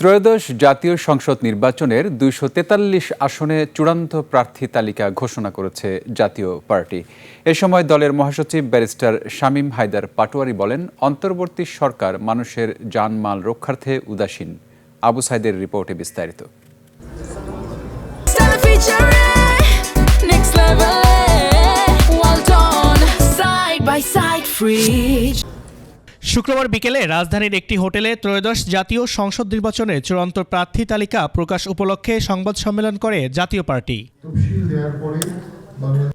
ত্রয়োদশ জাতীয় সংসদ নির্বাচনের ২৪৩ আসনে চূড়ান্ত প্রার্থী তালিকা ঘোষণা করেছে জাতীয় পার্টি। এ সময় দলের মহাসচিব ব্যারিস্টার শামীম হায়দার পাটোয়ারী বলেন, অন্তর্বর্তী সরকার মানুষের জানমাল রক্ষার্থে উদাসীন। আবু সাইদের রিপোর্টে বিস্তারিত। শুক্রবার বিকেলে রাজধানীর একটি হোটেলে ত্রয়োদশ জাতীয় সংসদ নির্বাচনের চূড়ান্ত প্রার্থী তালিকা প্রকাশ উপলক্ষে সংবাদ সম্মেলন করে জাতীয় পার্টি।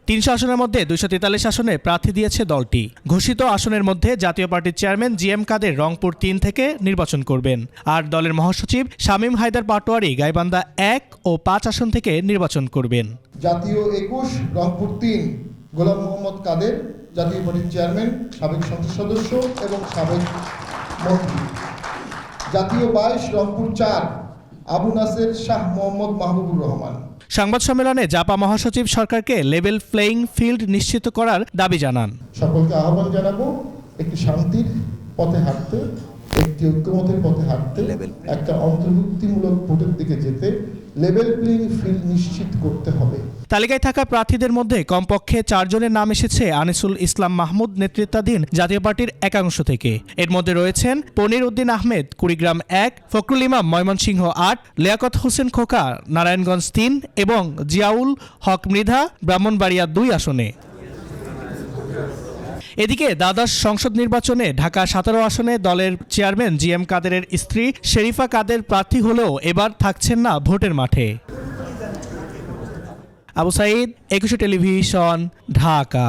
৩০০ আসনের মধ্যে ২৪৩ আসনে প্রার্থী দিয়েছে দলটি। ঘোষিত আসনের মধ্যে জাতীয় পার্টির চেয়ারম্যান জিএম কাদের রংপুর ৩ থেকে নির্বাচন করবেন, আর দলের মহাসচিব শামীম হায়দার পাটোয়ারী গাইবান্ধা ১ ও ৫ আসন থেকে নির্বাচন করবেন। জাতীয় ২১ রংপুর ৩ গোলাম মোহাম্মদ কাদের জাতীয় পার্টির চেয়ারম্যান, সাবেক সংসদ সদস্য এবং সাবেক মন্ত্রী। জাতীয় ২২ রংপুর ৪ আবু নাসের শাহ মোহাম্মদ মাহবুবুর রহমান। সংবাদ সম্মেলনে জাপা মহাসচিব সরকারকে লেভেল প্লেইং ফিল্ড নিশ্চিত করার দাবি জানান। সকলকে আহ্বান জানাবো একটি শান্তির পথে হাঁটতে, একটি ঐক্যমতের পথে হাঁটতে, একটা অন্তর্ভুক্তিমূলক ভোটের দিকে যেতে লেভেল প্লেইং ফিল্ড নিশ্চিত করতে হবে। তালিকায় থাকা প্রার্থীদের মধ্যে কমপক্ষে ৪ জনের নাম এসেছে আনিসুল ইসলাম মাহমুদ নেতৃত্বাধীন জাতীয় পার্টির একাংশ থেকে। এর মধ্যে রয়েছেন পনির উদ্দিন আহমেদ কুড়িগ্রাম ১, ফখরুল ইমাম ময়মনসিংহ ৮, লিয়াকত হোসেন খোকা নারায়ণগঞ্জ ৩ এবং জিয়াউল হক মৃধা ব্রাহ্মণবাড়িয়া ২ আসনে। এদিকে দ্বাদশ সংসদ নির্বাচনে ঢাকা ১৭ আসনে দলের চেয়ারম্যান জিএম কাদেরের স্ত্রী শেরিফা কাদের প্রার্থী হলেও এবার থাকছেন না ভোটের মাঠে। আবু সাইদ, ২১ টেলিভিশন, ঢাকা।